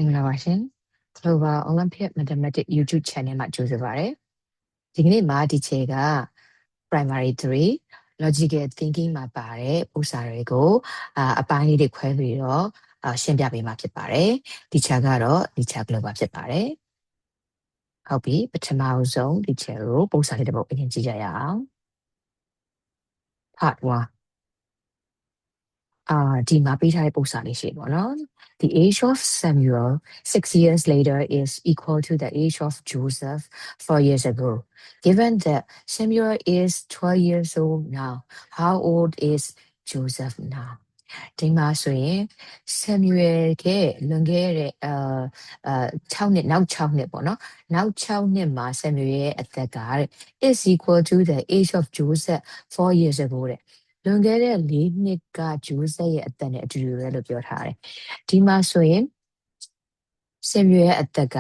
Innovation Global Olympic Mathematics YouTube channel မှာကြိုဆိုပါရစေ။ဒီကနေ့မှာဒီချက်က primary 3 logical thinking မှာပါတဲ့ဥစ္စာတွေကိုအပိုင်းလေးတွေခွဲပြီးတော့ရှင်းပြပေးမှာဖြစ်ပါတယ်။ဒီချက်ကတော့ဒီချက် global ဖြစ်ပါတယ်။ဟုတ်ပြီပထမဆုံးဒီချက်ကိုပုံစံလေးတစ်ပုဒ်အရင်ကြည့်ကြရအောင်။ Part 1ဒီမှာပေးထားတဲ့ပုံစံလေးရှိပေါ့နော် The age of Samuel 6 years later is equal to the age of Joseph 4 years ago. Given that Samuel is 12 years old now, how old is Joseph now? ဒီမှာဆိုရင် Samuel ကလွန်ခဲ့တဲ့6နှစ်နောက်6နှစ်ပေါ့နော်နောက်6နှစ်မှာ Samuel ရဲ့အသက်က is equal to the age of Joseph 4 years ago တဲ့လွန်ခဲ့တဲ့4နှစ်ကဂျိုးဆက်ရဲ့အသက်နဲ့အတူတူပဲလို့ပြောထားတယ်။ဒီမှာဆိုရင်ဆင်မြွေရဲ့အသက်က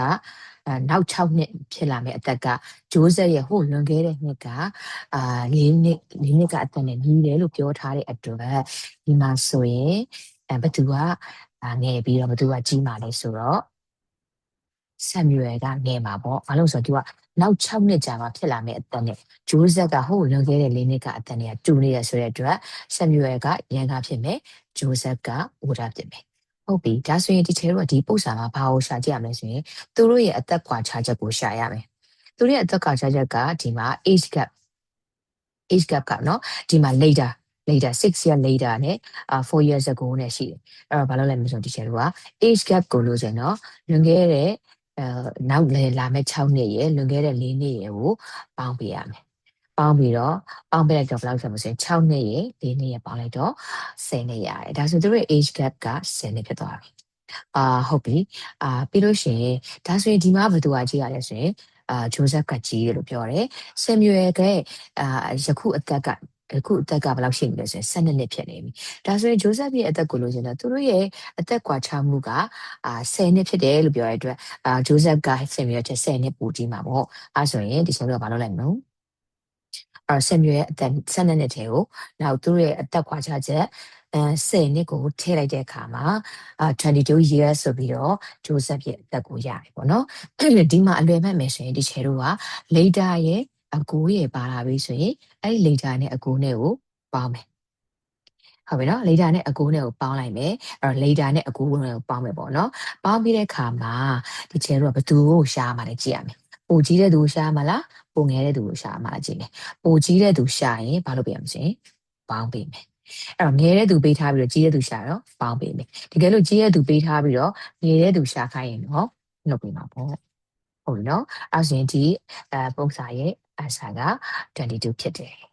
နောက်6နှစ်ဖြစ်လာမယ်အသက်ကဂျိုးဆက်ရဲ့ဟိုလွန်ခဲ့တဲ့နှစ်က4နှစ်ကအသက်နဲ့ညီတယ်လို့ပြောထားတဲ့အတွက်ဒီမှာဆိုရင်ဘသူကငယ်ပြီးတော့ဘသူကကြီးမှာလဲဆိုတော့ဆမ်မြွေကငယ်မှာပေါ့ဘာလို့ဆိုတော့သူကနောက်6နှစ်ကြာမှဖြစ်လာမယ့်အသက်နဲ့ဂျိုးဆက်ကဟိုလွန်ခဲ့တဲ့4နှစ်ကအသက်နဲ့တူနေရဆိုတဲ့အတွက်ဆမ်မြွေကရန်ကားဖြစ်မယ်ဂျိုးဆက်ကအိုဒါဖြစ်မယ်ဟုတ်ပြီဒါဆိုရင်ဒီချေတို့ကဒီပု္ပ္ပာမှာဘာကိုရှာကြည့်ရမလဲဆိုရင်သူတို့ရဲ့အသက်ကွာခြားချက်ကိုရှာရမယ်သူတို့ရဲ့အသက်ကွာခြားချက်ကဒီမှာ age gap ကနော်ဒီမှာ later 6 year later နဲ့4 years ago နဲ့ရှိတယ်အဲ့တော့ဘာလို့လဲမဆိုဒီချေတို့က age gap ကိုလို့ဆိုရင်တော့လွန်ခဲ့တဲ့နောက်လာမဲ့6နှစ်ရယ်လွန်ခဲ့တဲ့4နှစ်ရယ်ကိုပေါင်းပေးရမယ်ပေါင်းပြီးတော့ပေါင်းပေးလိုက်တော့ဘယ်လောက်ဆိုလို့ဆိုရင်6နှစ်ရယ်4နှစ်ရယ်ပေါင်းလိုက်တော့10နှစ်ရတယ်ဒါဆိုသူတို့ age gap က10နှစ်ဖြစ်သွားပြီဟုတ်ပြီပြီးလို့ရှိရင်ဒါဆိုရင်ဒီမှာဘယ်သူကကြီးရလဲဆိုရင်ဂျိုးဆက်ကကြီးတယ်လို့ပြောတယ်ဆမ်မြွေကယခုအသက်ကဘယ်လောက်ရှိနေလဲဆိုရင်12နှစ်ဖြစ်နေပြီဒါဆိုရင်ဂျိုးဆက်ရဲ့အသက်ကိုလို့ဆိုရင်သူတို့ရဲ့အသက်ကွာခြားမှုက10နှစ်ဖြစ်တယ်လို့ပြောရတဲ့အတွက်ဂျိုးဆက်ကဆမ်မြွေရဲ့10နှစ်ပိုကြီးမှာပေါ့အဲဆိုရင်ဒီချက်တော့ဘာလုပ်လိုက်မလို့ဆမ်မြွေရဲ့အသက်12နှစ်ထဲကိုနောက်သူတို့ရဲ့အသက်ကွာခြားချက်10နှစ်ကိုထည့်လိုက်တဲ့အခါမှာ22 years ဆိုပြီးတော့ဂျိုးဆက်ရဲ့အသက်ကိုရတယ်ပေါ့နော်ဒီမှာအလွယ်မှတ်မယ်ဆိုရင်ဒီချေတို့က later ရဲ့အကိုရဲ့ပါလာပြီဆိုရင်အဲ့ later နဲ့အကိုနဲ့ကိုပေါင်းမယ်ဟုတ်ပြီနော် later နဲ့အကိုနဲ့ကိုပေါင်းလိုက်မယ်အဲ့တော့ later နဲ့အကိုနဲ့ကိုပေါင်းမယ်ပေါ့နော်ပေါင်းပြီးတဲ့အခါမှာဒီချေတို့ကဘယ်သူကိုရှားမှလဲကြည့်ရမယ်ပိုကြီးတဲ့သူကိုရှားမှလားပိုငယ်တဲ့သူကိုရှားမှလားကြည့်မယ်ပိုကြီးတဲ့သူရှာရင်ဘာလုပ်ပြရမလဲပေါင်းပေးမယ်အဲ့တော့ငယ်တဲ့သူပေးထားပြီးတော့ကြီးတဲ့သူရှာတော့ပေါင်းပေးမယ်တကယ်လို့ကြီးတဲ့သူပေးထားပြီးတော့ငယ်တဲ့သူရှာခိုင်းရင်တော့လုပ်ပေးမှာပေါ့ဟုတ်ပြီနော်အဲ့ဆိုရင်ဒီပုံစံရဲ့ answer က22ဖြစ်တယ်